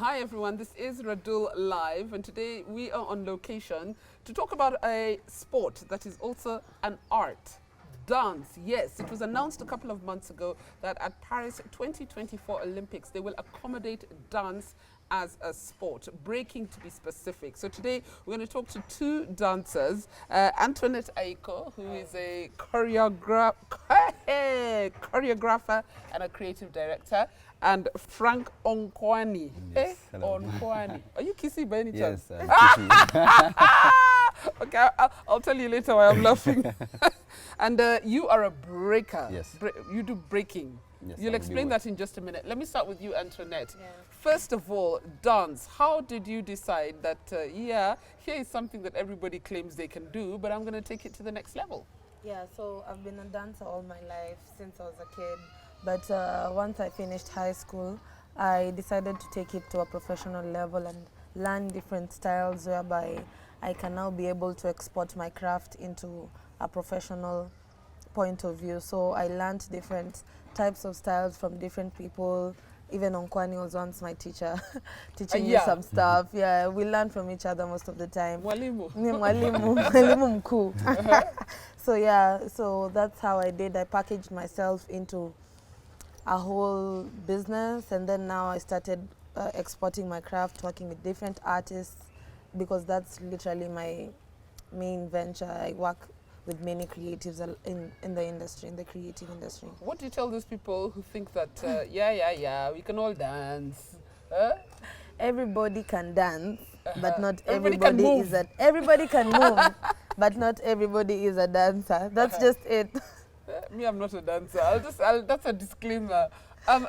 Hi everyone, this is Radull Live, and today we are on location to talk about a sport that is also an art. Dance, yes. It was announced a couple of months ago that at Paris 2024 Olympics, they will accommodate dance as a sport, breaking to be specific. So today we're going to talk to two dancers, Antonate Aiko, who is a choreographer and a creative director, and Frank Onkwani. Yes, hello. Onkwani. Are you kissing by any chance? Yes, I'm kissing. Okay, I'll tell you later why I'm laughing. And you are a breaker. Yes. You do breaking. Yes, You'll I explain do. that in just a minute. Let me start with you, Antoinette. Yeah. First of all, dance. How did you decide that, here is something that everybody claims they can do, but I'm going to take it to the next level? Yeah, so I've been a dancer all my life since I was a kid. But once I finished high school, I decided to take it to a professional level and learn different styles whereby I can now be able to export my craft into a professional point of view. So I learned different types of styles from different people. Even Onkwani was once my teacher, teaching me some stuff. Yeah, we learn from each other most of the time. Mwalimu. Mwalimu mkuu. So yeah, so that's how I did. I packaged myself into a whole business, and then now I started exporting my craft, working with different artists, because that's literally my main venture. I work with many creatives in the industry, in the creative industry. What do you tell those people who think that, we can all dance? Everybody can dance, but not Everybody can move. everybody can move, but not everybody is a dancer. That's just it. Me, I'm not a dancer. That's a disclaimer.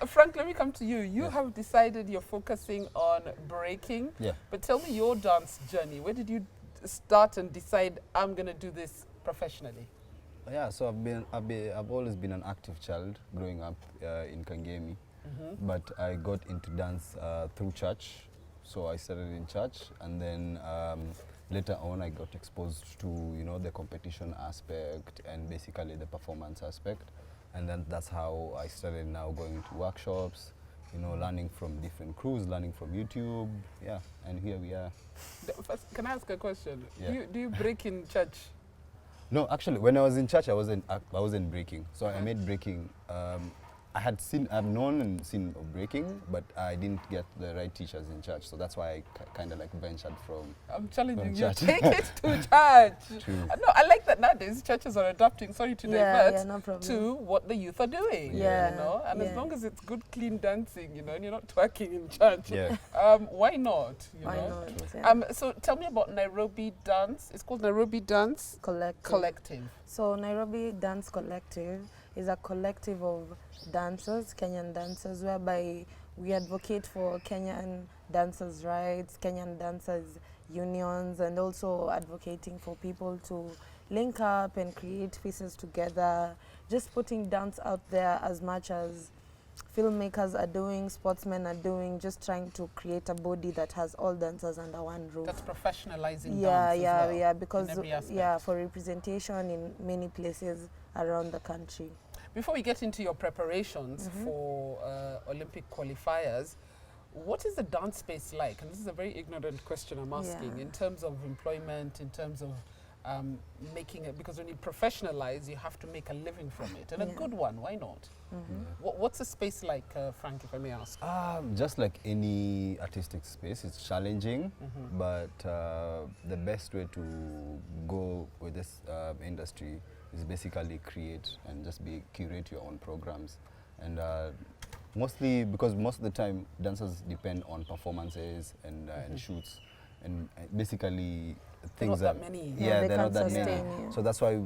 Frank, let me come to you. You have decided you're focusing on breaking. Yeah. But tell me your dance journey. Where did you start and decide I'm going to do this professionally? Yeah, so I've always been an active child growing up in Kangemi, but I got into dance through church. So I started in church, and then later on I got exposed to the competition aspect and basically the performance aspect, and then that's how I started now going to workshops, learning from different crews, learning from YouTube, and here we are. First, can I ask a question? Yeah. Do you break in church? No, actually, when I was in church, I wasn't breaking. So I made breaking. I've known and seen of breaking, but I didn't get the right teachers in church. So that's why I kind of like ventured from. I'm challenging you. church. Take it to church. True. No, I like that nowadays churches are adapting. Sorry to divert no problem. to what the youth are doing. Yeah, and as yeah. long as it's good, clean dancing, and you're not twerking in church. Yeah. Why not? Why not? Yeah. So tell me about Nairobi Dance. It's called Nairobi Dance Collective. So Nairobi Dance Collective is a collective of dancers, Kenyan dancers, whereby we advocate for Kenyan dancers' rights, Kenyan dancers' unions, and also advocating for people to link up and create pieces together, just putting dance out there as much as filmmakers are doing, sportsmen are doing, just trying to create a body that has all dancers under one roof. That's professionalizing dance as well, because in every aspect. for representation in many places around the country. Before we get into your preparations for Olympic qualifiers, what is the dance space like? And this is a very ignorant question I'm asking, in terms of employment, in terms of making it, because when you professionalize, you have to make a living from it, and a good one, why not? What's the space like, Frank, if I may ask? Just like any artistic space, it's challenging, but the best way to go with this industry is basically create and just curate your own programs. And mostly, because most of the time dancers depend on performances and shoots, and basically things not that many. they're not that sustain, many. So that's why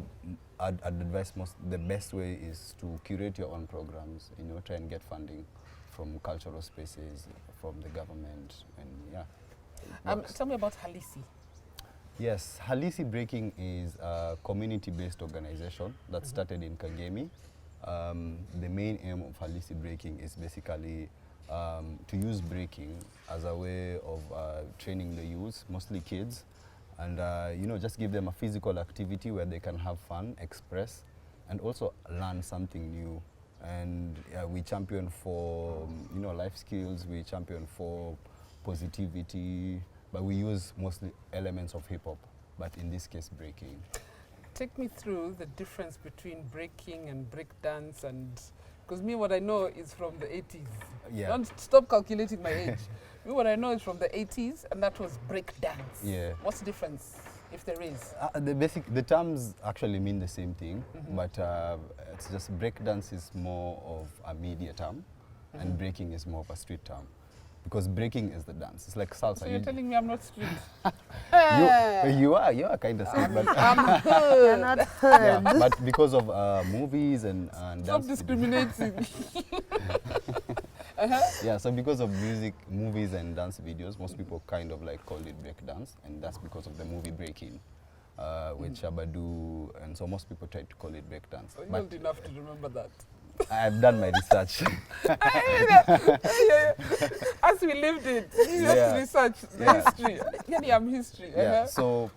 I'd advise the best way is to curate your own programs, try and get funding from cultural spaces, from the government, and Tell me about Halisi. Yes, Halisi Breaking is a community-based organization that started in Kangemi. The main aim of Halisi Breaking is basically to use breaking as a way of training the youth, mostly kids, and just give them a physical activity where they can have fun, express, and also learn something new. And we champion for life skills. We champion for positivity, but we use mostly elements of hip hop, but in this case breaking. Take me through the difference between breaking and break dance, and because me what I know is from the 80s. Yeah. Don't stop calculating my age. Me what I know is from the 80s, and that was break dance. Yeah. What's the difference, if there is? The terms actually mean the same thing, but it's just break dance is more of a media term, and breaking is more of a street term. Because breaking is the dance. It's like salsa. So you're telling me I'm not street? You are kind of street, but I'm You're not heard. yeah, but because of movies and Stop dance. discriminating. Yeah, so because of music, movies and dance videos, most people kind of like called it break dance, and that's because of the movie Breaking, with Shabadu, and so most people tried to call it break dance. You're But old enough to remember that. I've done my research. As we lived it, we have Yeah. to research the Yeah. history. Yeah, I'm history. Yeah, so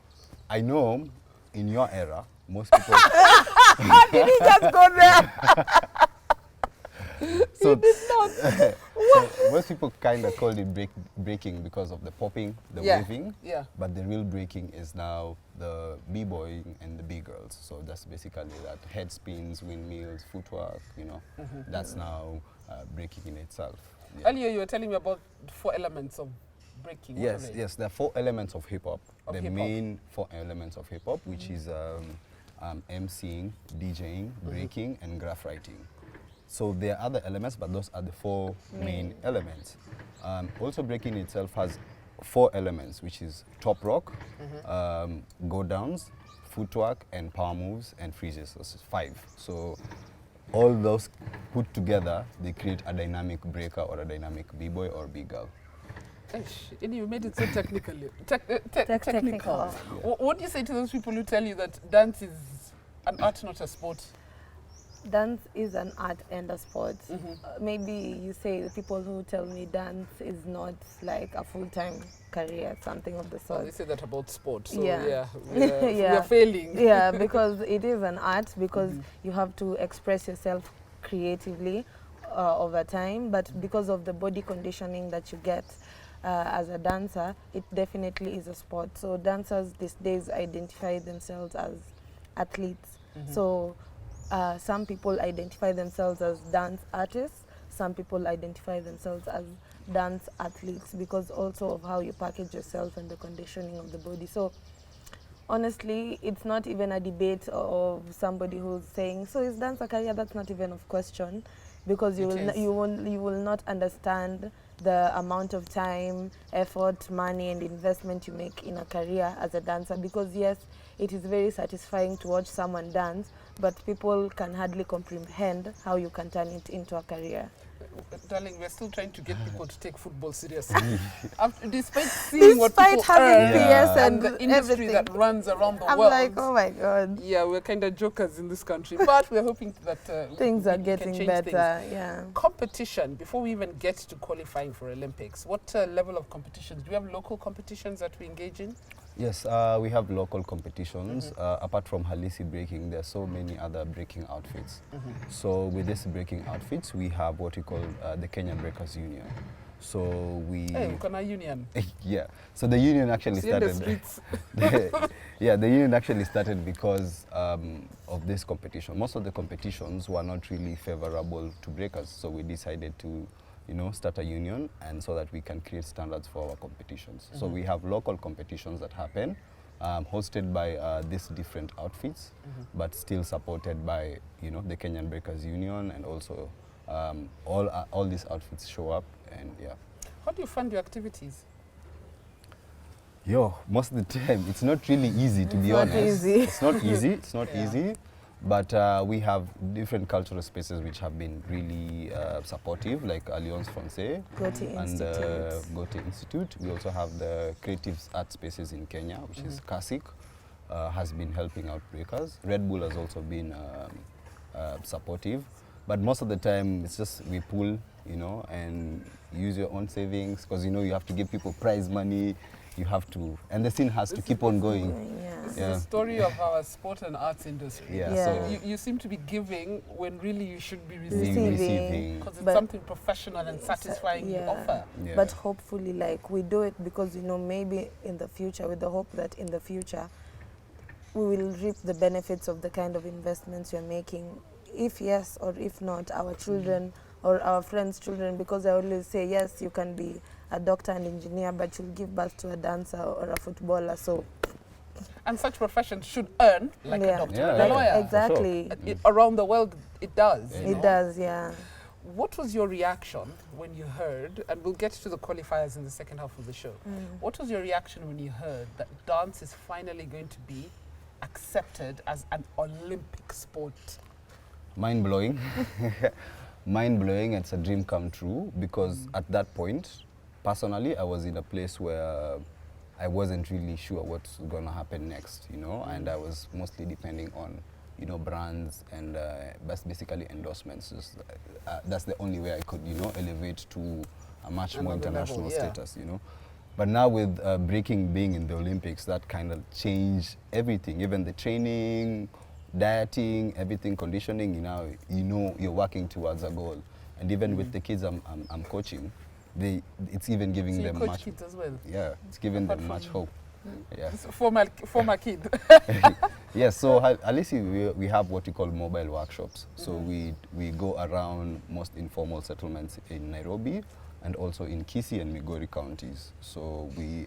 I know in your era, most people. Did he just go there? So, Did not. so most people kind of called it breaking because of the popping, the Yeah. waving. Yeah. But the real breaking is now the b-boying and the b-girls. So that's basically that head spins, windmills, footwork, you know. That's now breaking in itself. Yeah. Earlier you were telling me about 4 elements of breaking. What Yes, are they? yes. There are 4 elements of hip hop. Of The hip-hop. main 4 elements of hip hop, which is MCing, DJing, breaking, and graph writing. So there are other elements, but those are the 4 main elements. Also, breaking itself has 4 elements, which is top rock, go downs, footwork, and power moves and freezes. That's 5. So all those put together, they create a dynamic breaker or a dynamic b-boy or b-girl. And you made it so technically. Technical. Technical. What do you say to those people who tell you that dance is an art, not a sport? Dance is an art and a sport. Maybe you say the people who tell me dance is not like a full-time career, something of the Well, sort. they say that about sport. So Yeah. yeah, we Yeah. are failing. Yeah, because it is an art, because you have to express yourself creatively over time, but because of the body conditioning that you get as a dancer, it definitely is a sport. So dancers these days identify themselves as athletes. So some people identify themselves as dance artists, some people identify themselves as dance athletes because also of how you package yourself and the conditioning of the body. So honestly, it's not even a debate of somebody who's saying, so is dance a career? That's not even of question, because you will not understand the amount of time, effort, money and investment you make in a career as a dancer. Because yes, it is very satisfying to watch someone dance, but people can hardly comprehend how you can turn it into a career. Darling, we're still trying to get people to take football seriously. Despite seeing what Despite people having earn PS and and the industry everything. that runs around the I'm world. like, oh my God. Yeah, we're kind of jokers in this country, but we're hoping that Things we are can getting change better, things. yeah. Competition, before we even get to qualifying for Olympics, what level of competitions? Do we have local competitions that we engage in? Yes, we have local competitions. Apart from Halisi breaking, there are so many other breaking outfits. So with these breaking outfits, we have what we call the Kenyan Breakers Union. So we... Hey, we've got a union. Yeah, so the union actually See in the started... streets. Yeah, the union actually started because of this competition. Most of the competitions were not really favorable to breakers, so we decided to start a union, and so that we can create standards for our competitions. So we have local competitions that happen, hosted by these different outfits, but still supported by the Kenyan Breakers Union, and also all these outfits show up, and yeah. How do you fund your activities? Most of the time it's not really easy, to be not honest. easy. It's not easy. It's not Yeah. easy. But we have different cultural spaces which have been really supportive, like Alliance Française Goethe and the Institute. Goethe Institute. We also have the creative art spaces in Kenya, which is CASIC, has been helping out breakers. Red Bull has also been supportive. But most of the time, it's just we pull, and use your own savings, because you have to give people prize money. you have to, and the scene has to keep on going. This Yeah. is the story of our sport and arts industry. Yeah, Yeah. so You seem to be giving when really you should be Receiving. receiving. Because it's But- something professional and satisfying you Yeah. offer. Yeah. But hopefully, like, we do it because, you know, maybe in the future, with the hope that in the future, we will reap the benefits of the kind of investments you're making. If yes or if not, our children or our friends' children, because I always say, yes, you can be a doctor and engineer, but you'll give birth to a dancer or a footballer. So, And such professions should earn like Yeah. a doctor Yeah, and yeah. a lawyer. exactly. Around the world, it does. Yeah. you It know? does, yeah. What was your reaction when you heard, and we'll get to the qualifiers in the second half of the show, what was your reaction when you heard that dance is finally going to be accepted as an Olympic sport? Mind blowing. Mind blowing. It's a dream come true because at that point, personally, I was in a place where I wasn't really sure what's going to happen next, you know, and I was mostly depending on, you know, brands and basically endorsements. That's the only way I could, you know, elevate to a much more Another international level, yeah. status, you know. But now with breaking being in the Olympics, that kind of changed everything, even the training, dieting, everything, conditioning, you know you're working towards a goal. And even with the kids I'm coaching, it's even giving So you them coach much, kids as well? yeah, it's giving Apart them much from- hope. Yeah. It's a former kid. Yes, so Halisi, we have what we call mobile workshops. So we go around most informal settlements in Nairobi and also in Kisii and Migori counties. So we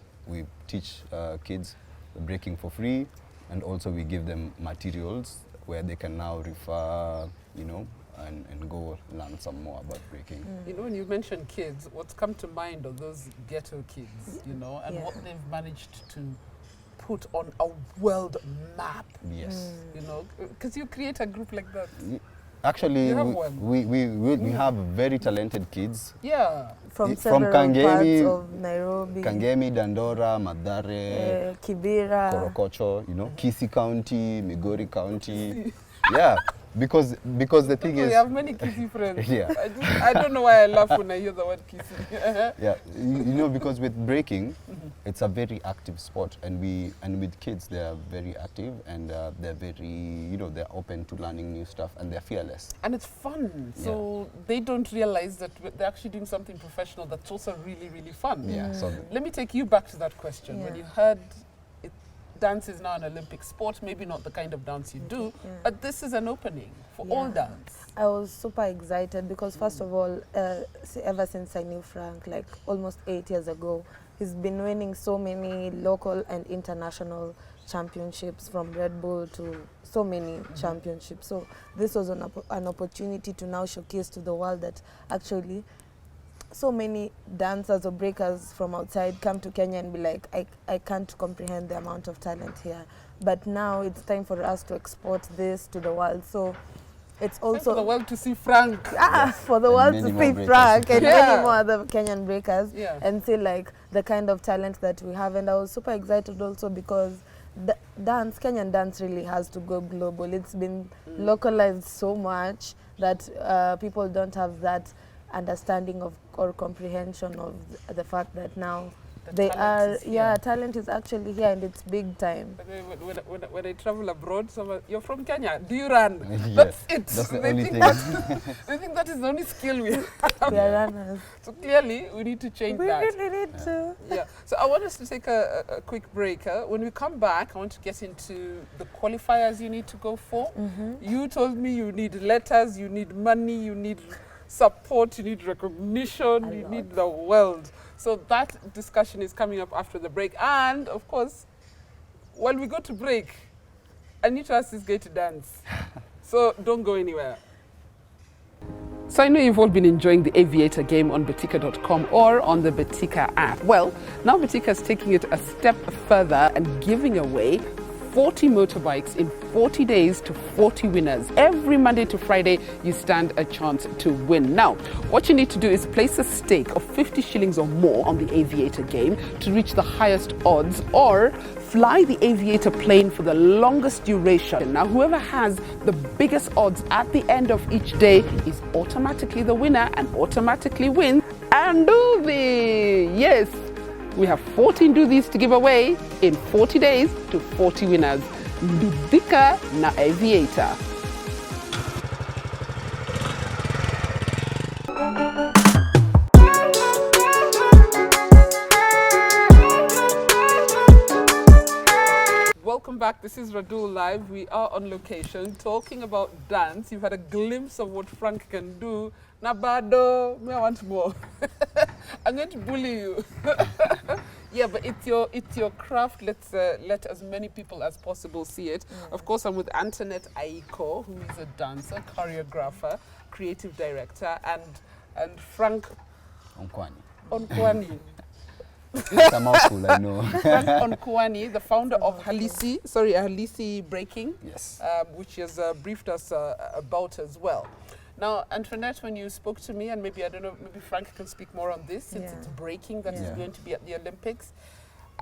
teach kids breaking for free, and also we give them materials where they can now refer, you know, and go learn some more about breaking. You know, when you mention kids, what's come to mind are those ghetto kids, you know, and Yeah. what they've managed to put on a world map, Yes. you know, because you create a group like that. Actually, You have one. we have very talented kids. Yeah. From From several Kangemi, parts of Nairobi, Kangemi, Dandora, Mathare, Kibera. Korokocho, you know, Kisii County, Migori County. Yeah, because the thing We is, have many Kisii friends. Yeah. I don't know why I laugh when I hear the word Kisii. yeah, you know, because with breaking, it's a very active sport, and with kids they are very active, and they're very, you know, they're open to learning new stuff, and they're fearless. And it's fun, so they don't realize that they're actually doing something professional that's also really, really fun. Yeah, so Let me take you back to that question. When Yeah. you heard dance is now an Olympic sport, maybe not the kind of dance you do, but this is an opening for all Yeah. dance. I was super excited because first of all, ever since I knew Frank, like almost 8 years ago, he's been winning so many local and international championships, from Red Bull to so many championships. So this was an opportunity to now showcase to the world that actually so many dancers or breakers from outside come to Kenya and be like, I can't comprehend the amount of talent here. But now it's time for us to export this to the world. So it's Time for the also world to see Frank. for the And world many to more see breakers. Frank and Yeah. many more other Kenyan breakers Yeah. and see like the kind of talent that we have. And I was super excited also because Kenyan dance really has to go global. It's been localized so much that people don't have that understanding of or comprehension of the fact that now The they talent are, is here. talent is actually here and it's big time. When I travel abroad, someone, you're from Kenya, do you run? Yeah, That's it. that's the They only think thing. they think that is the only skill we have. We are runners. So clearly, we need to change We that. really need to. Yeah. So I want us to take a quick break. When we come back, I want to get into the qualifiers you need to go for. You told me you need letters, you need money, you need support, you need recognition, you need the world. So that discussion is coming up after the break. And of course, while we go to break, I need to ask this guy to dance. So don't go anywhere. So I know you've all been enjoying the Aviator game on Betika.com or on the Betika app. Well, now Betika is taking it a step further and giving away 40 motorbikes in 40 days to 40 winners. Every Monday to Friday, you stand a chance to win. Now, what you need to do is place a stake of 50 shillings or more on the Aviator game to reach the highest odds, or fly the Aviator plane for the longest duration. Now, whoever has the biggest odds at the end of each day is automatically the winner and automatically wins Anduvi. Yes, We have 14 doozies to give away in 40 days to 40 winners. Bidika na aviator. Welcome back. This is Radull Live. We are on location talking about dance. You've had a glimpse of what Frank can do. Nabado, me I want more. I'm going to bully you. Yeah, but it's your craft. Let's let as many people as possible see it. Of course, I'm with Antonate Aiko, who is a dancer, choreographer, creative director, and Frank Onkwani. It's a mouthful, I know. Frank Onkwani, the founder of Halisi Breaking, Yes. which he has briefed us about as well. Now, Antonate, when you spoke to me, and maybe, I don't know, maybe Frank can speak more on this, since it's breaking that is going to be at the Olympics.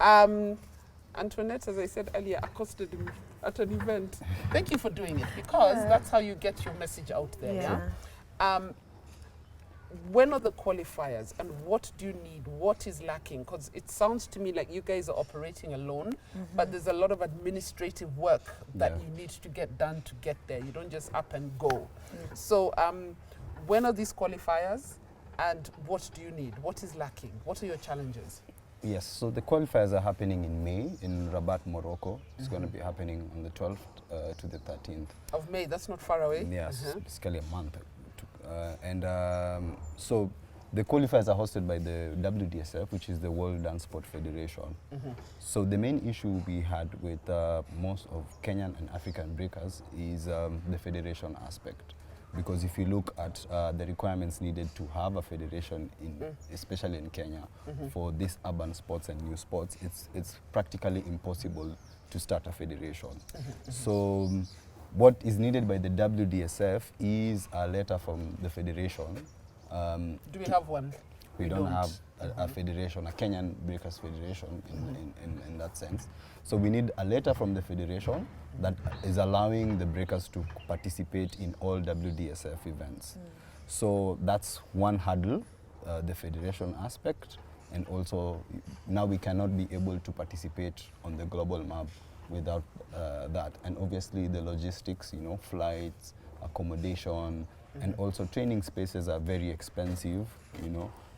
Antonate, as I said earlier, accosted me at an event. Thank you for doing it, because that's how you get your message out there. When are the qualifiers, and what do you need? What is lacking? Because it sounds to me like you guys are operating alone, but there's a lot of administrative work that you need to get done to get there. You don't just up and go. So when are these qualifiers, and what do you need? What is lacking? What are your challenges? Yes, so the qualifiers are happening in May in Rabat, Morocco. It's going to be happening on the 12th to the 13th. Of May, that's not far away. Yes, basically a month. So the qualifiers are hosted by the WDSF, which is the World Dance Sport Federation. So the main issue we had with most of Kenyan and African breakers is the federation aspect. Because if you look at the requirements needed to have a federation, especially in Kenya, for these urban sports and new sports, it's practically impossible to start a federation. So what is needed by the WDSF is a letter from the federation. Do we have one? We don't have a federation, a Kenyan Breakers Federation in that sense. So we need a letter from the federation that is allowing the breakers to participate in all WDSF events. So that's one hurdle, the federation aspect, and also now we cannot be able to participate on the global map without that. And obviously the logistics, flights, accommodation, and also training spaces are very expensive,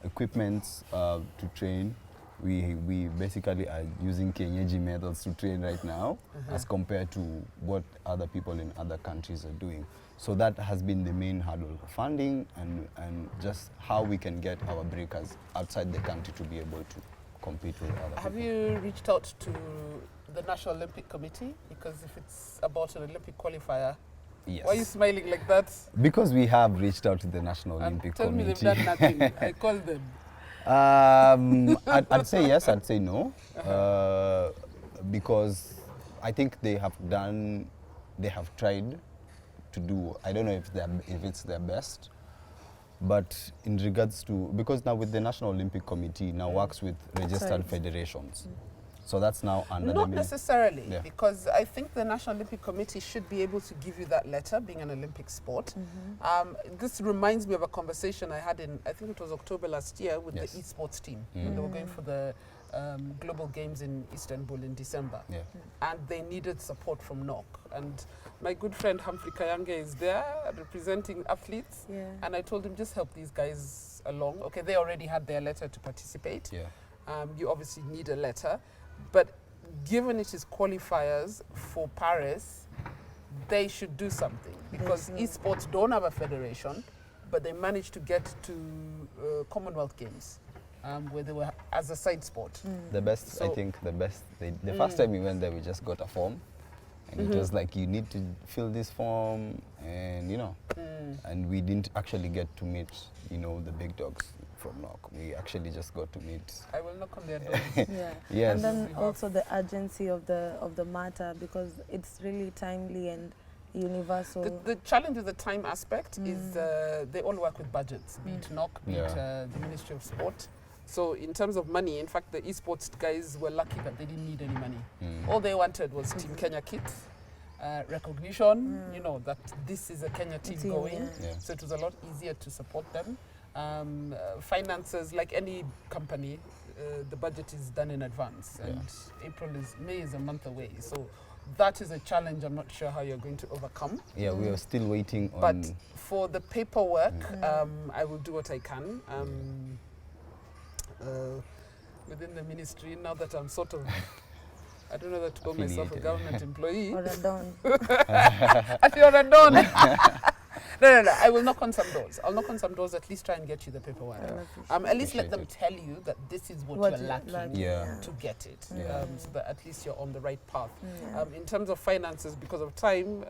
equipments to train. We basically are using Kenyeji methods to train right now as compared to what other people in other countries are doing. So that has been the main hurdle, funding and just how we can get our breakers outside the country to be able to compete with other people. Have you reached out to the National Olympic Committee? Because if it's about an Olympic qualifier, yes. Why are you smiling like that? Because we have reached out to the National Olympic Committee. Tell me they've done nothing. I call them. I'd say yes, I'd say no. Because I think they have tried to do, I don't know if it's their best, but in regards to, because now with the National Olympic Committee now works with registered federations. So that's now under Not necessarily, Yeah. because I think the National Olympic Committee should be able to give you that letter, being an Olympic sport. This reminds me of a conversation I had in, I think it was October last year, with the esports team. When they were going for the Global Games in Istanbul in December. And they needed support from NOC. And my good friend Humphrey Kayange is there representing athletes. And I told him, just help these guys along. Okay, they already had their letter to participate. You obviously need a letter. But given it is qualifiers for Paris, they should do something, because esports don't have a federation, but they managed to get to Commonwealth Games, where they were as a side sport. The best, so I think, the first time we went there, we just got a form. And it was like, you need to fill this form, and and we didn't actually get to meet, the big dogs from NOC. We actually just got to meet. I will knock on their doors. Yes. And then also the urgency of the matter, because it's really timely and universal. The challenge with the time aspect is they all work with budgets, be it NOC, be it the Ministry of Sport. So in terms of money, in fact, the esports guys were lucky that they didn't need any money. All they wanted was Team Kenya kit, recognition, that this is a Kenya team going. So it was a lot easier to support them. Finances, like any company, the budget is done in advance, and May is a month away. So that is a challenge I'm not sure how you're going to overcome. Yeah, we are still waiting on... But for the paperwork, I will do what I can. Within the ministry, now that I'm sort of, I don't know that to call myself a government employee. Or a don. You're a don. No. I will knock on some doors. I'll knock on some doors, at least try and get you the paperwork. At least let them tell you that this is what you're lacking to get it. So that at least you're on the right path. In terms of finances, because of time,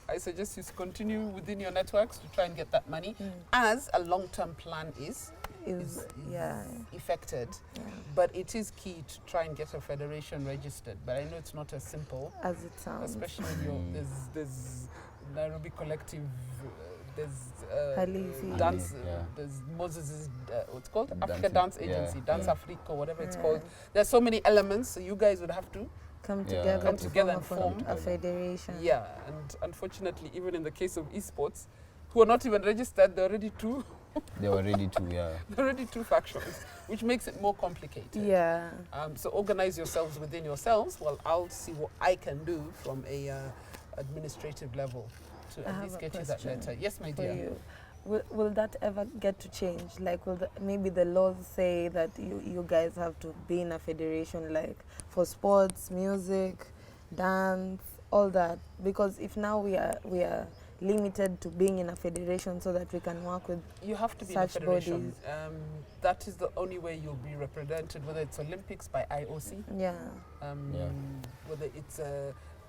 I suggest you continue within your networks to try and get that money as a long-term plan is effected. But it is key to try and get a federation registered. But I know it's not as simple as it sounds. Especially when there's Nairobi Collective, there's Halisi. dance, there's Moses' what's called Africa Dance Agency, Dance Africa, whatever it's called. There's so many elements, so you guys would have to come together and form a federation. Yeah, and unfortunately, even in the case of esports, who are not even registered, they're already two. They're already two, They're already two factions, which makes it more complicated. Yeah. So organize yourselves within yourselves. Well, I'll see what I can do from a administrative level to at least get you that letter. Yes, my dear. Will that ever get to change? Like, maybe the laws say that you guys have to be in a federation, like for sports, music, dance, all that? Because if now we are limited to being in a federation so that we can work with you have to be such in a federation. bodies. That is the only way you'll be represented, whether it's Olympics by IOC, whether it's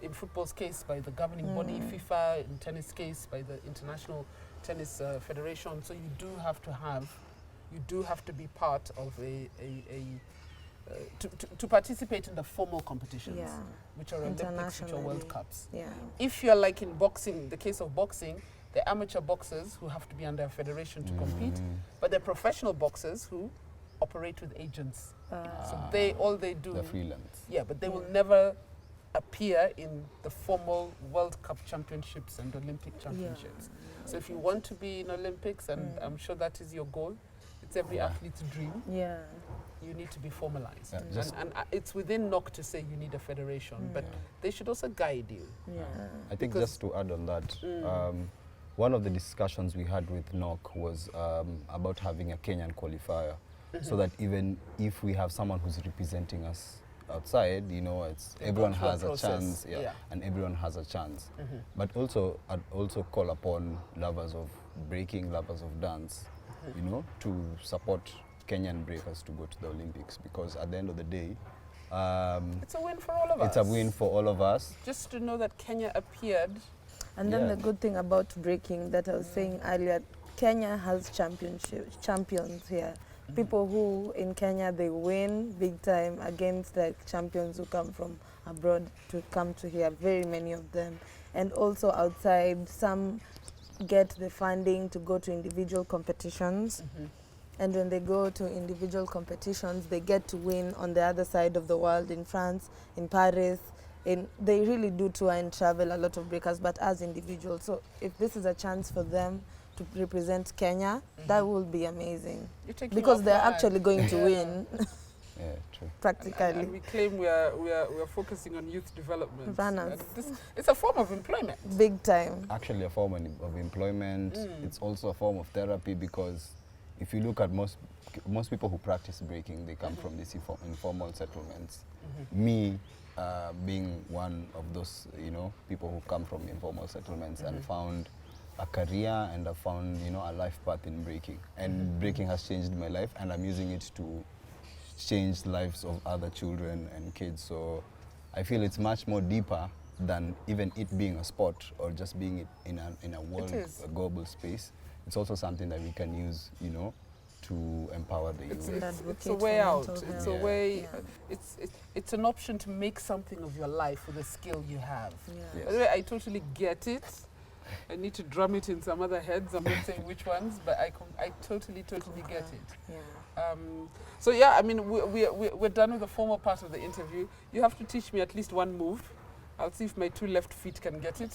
in football's case by the governing body, FIFA, in tennis case by the International Tennis Federation. So you do have to be part of to participate in the formal competitions, which are Olympics, which are World Cups. If you're like in boxing, the case of boxing, the amateur boxers who have to be under a federation to compete, but they're professional boxers who operate with agents. So all they do... They're freelance. Yeah, but they will never appear in the formal World Cup championships and Olympic championships. So if you want to be in Olympics, and I'm sure that is your goal, it's every athlete's dream. You need to be formalized. And it's within NOC to say you need a federation, but they should also guide you. I think just to add on that, one of the discussions we had with NOC was about having a Kenyan qualifier, so that even if we have someone who's representing us outside, it's everyone has a chance, and everyone has a chance. But also, I'd also call upon lovers of breaking, lovers of dance, to support Kenyan breakers to go to the Olympics, because at the end of the day, it's a win for all of us. It's a win for all of us. Just to know that Kenya appeared. And then the good thing about breaking that I was saying earlier, Kenya has champions here. People who in Kenya, they win big time against like champions who come from abroad to come to here, very many of them. And also outside, some get the funding to go to individual competitions. And when they go to individual competitions, they get to win on the other side of the world, in France, in Paris. They really do tour and travel, a lot of breakers, but as individuals. So if this is a chance for them to represent Kenya, that will be amazing. Because they're actually going to win. True. Practically. And we claim we are focusing on youth development. Runners. It's a form of employment. Big time. Actually a form of employment. It's also a form of therapy, because if you look at most people who practice breaking, they come from these informal settlements. Me, being one of those, people who come from informal settlements and found a career and I found, a life path in breaking. And breaking has changed my life, and I'm using it to change lives of other children and kids. So I feel it's much more deeper than even it being a sport or just being in a world, a global space. It's also something that we can use, to empower the youth. It's a way out. It's a way. It's an option to make something of your life with the skill you have. By the way, I totally get it. I need to drum it in some other heads. I'm not saying which ones, but I totally get it. So yeah, I mean, we're done with the formal part of the interview. You have to teach me at least one move. I'll see if my two left feet can get it.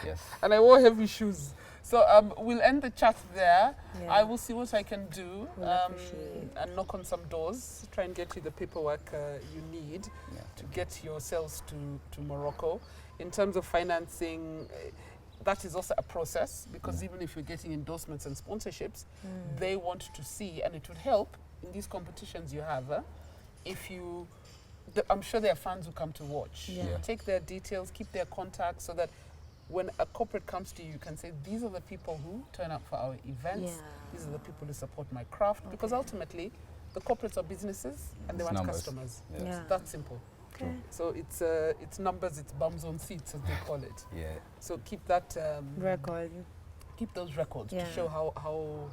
Yes. And I wore heavy shoes. So we'll end the chat there. Yeah. I will see what I can do We'll appreciate. and knock on some doors, try and get you the paperwork you need to get yourselves to Morocco. In terms of financing, that is also a process, because even if you're getting endorsements and sponsorships, they want to see, and it would help in these competitions you have, if you, I'm sure there are fans who come to watch. Yeah. Take their details, keep their contacts, so that when a corporate comes to you, you can say, these are the people who turn up for our events. Yeah. These are the people who support my craft. Because ultimately, the corporates are businesses and they want numbers. customers. Yeah. Yeah. It's that simple. Okay. So it's numbers, it's bums on seats, as they call it. Yeah. So keep that, Record. keep those records Yeah. to show how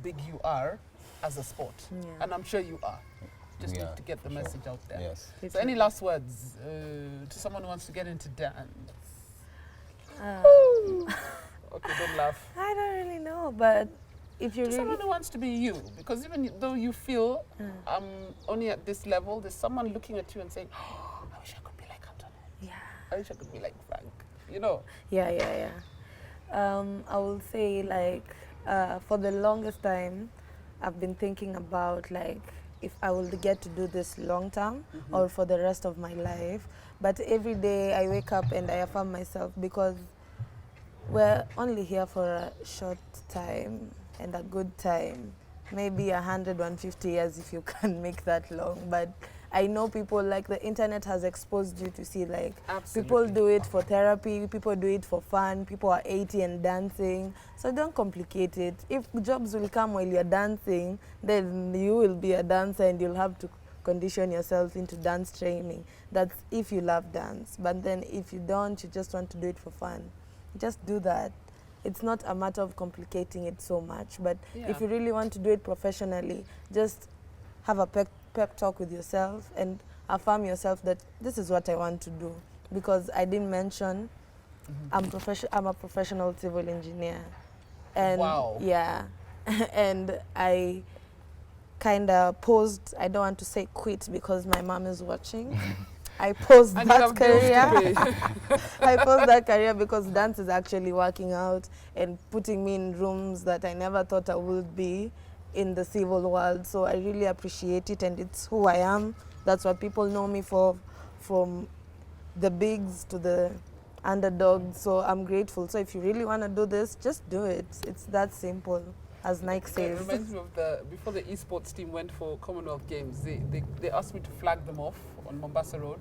big you are as a sport. Yeah. And I'm sure you are. Just We need are, to get the for sure. message out there. Yes. So any last words to someone who wants to get into dance? Okay, don't laugh. I don't really know, but if you To really, someone who wants to be you, because even though you feel I'm only at this level, there's someone looking at you and saying, oh, I wish I could be like Antonate. yeah, I wish I could be like Frank. You know? yeah. I will say like for the longest time, I've been thinking about like if I will get to do this long term or for the rest of my life. But every day I wake up and I affirm myself, because we're only here for a short time and a good time. Maybe 100, 150 years if you can make that long. But I know people, like the internet has exposed you to see like people do it for therapy, people do it for fun, people are 80 and dancing. So don't complicate it. If jobs will come while you're dancing, then you will be a dancer and you'll have to condition yourself into dance training. That's if you love dance. But then if you don't, you just want to do it for fun, just do that. It's not a matter of complicating it so much. But if you really want to do it professionally, just have a pep talk with yourself and affirm yourself that this is what I want to do. Because I didn't mention, I'm a professional civil engineer. And wow. Yeah. And I kind of paused, I don't want to say quit because my mom is watching. I paused And you that have bills career. to pay. I paused that career because dance is actually working out and putting me in rooms that I never thought I would be in the civil world. So I really appreciate it, and it's who I am. That's what people know me for, from the bigs to the underdogs. So I'm grateful. So if you really want to do this, just do it. It's that simple, as Nike It says. reminds me of before the esports team went for Commonwealth Games, they asked me to flag them off on Mombasa Road.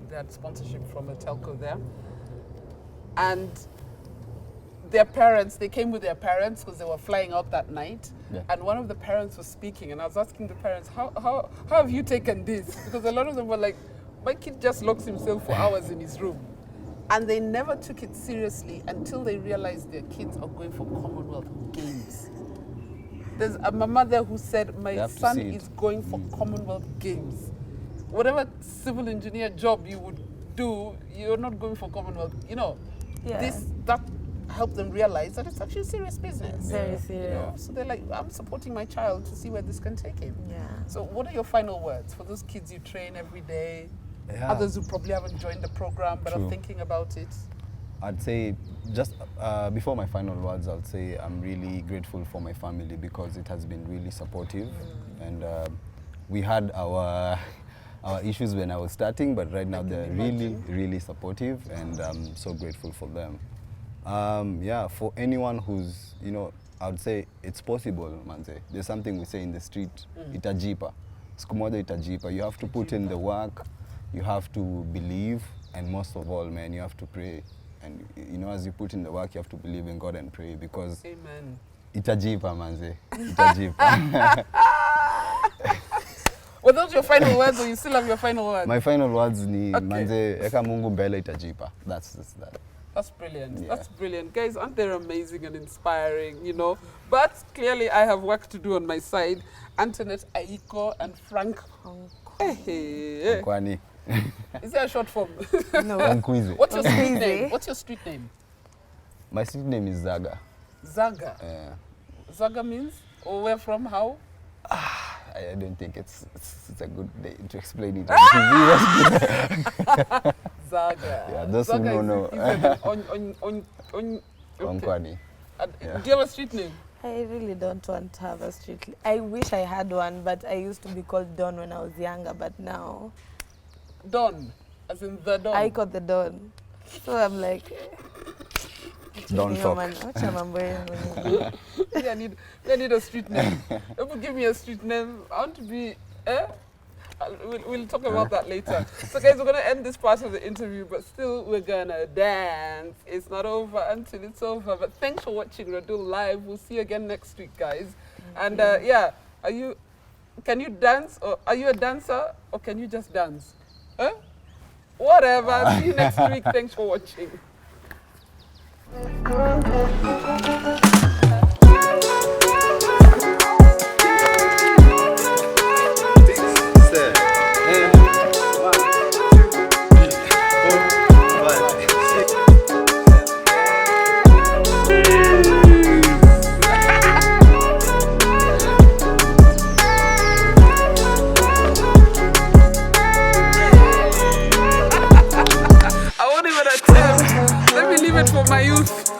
They had sponsorship from a telco there. And their parents, they came with their parents because they were flying out that night. Yeah. And one of the parents was speaking, and I was asking the parents, how have you taken this? Because a lot of them were like, my kid just locks himself for hours in his room. And they never took it seriously until they realized their kids are going for Commonwealth Games. There's a mama there who said, my son is going for Commonwealth Games. Whatever civil engineer job you would do, you're not going for Commonwealth. You know, that helped them realize that it's actually serious business. Very serious. You know? So they're like, I'm supporting my child to see where this can take him. Yeah. So what are your final words for those kids you train every day? Yeah. Others who probably haven't joined the program but are thinking about it? I'd say just before my final words, I'll say I'm really grateful for my family because it has been really supportive. And we had our issues when I was starting, but right now they're really supportive, and I'm so grateful for them. Yeah, for anyone who's, you know, I would say it's possible, manze. There's something we say in the street, itajipa. Siku moja itajipa. You have to put in the work, you have to believe, and most of all, man, you have to pray. And you know, as you put in the work, you have to believe in God and pray, because Amen. itajipa, manze. Itajipa. Were those your final words, or you still have your final words? My final words ni manze, eka Mungu mbele itajipa. That's that. That's brilliant. Yeah. That's brilliant. Guys, aren't they amazing and inspiring, you know? But clearly I have work to do on my side. Antonate, Aiko, and Frank. Hey. Onkwani. Is there a short form? No. Onkwize. What's your street name? What's your street name? My street name is Zaga. Zaga. Zaga means? Or where from? How? I don't think it's a good day to explain it on Zaga. Yeah, those who Zaga know. Onkwani. Onkwani. And Yeah. do you have a street name? I really don't want to have a street. I wish I had one, but I used to be called Don when I was younger, but now Don, as in the Don. Aiko the Don. So I'm like, Don't talk. Maybe I need a street name. If you give me a street name, I want to be, we'll talk about that later. So guys, we're going to end this part of the interview, but still we're going to dance. It's not over until it's over. But thanks for watching Radull Live. We'll see you again next week, guys. And yeah, can you dance? Or are you a dancer? Or can you just dance? Whatever. See you next week. Thanks for watching. I won't even attempt. Let me leave it for my youth.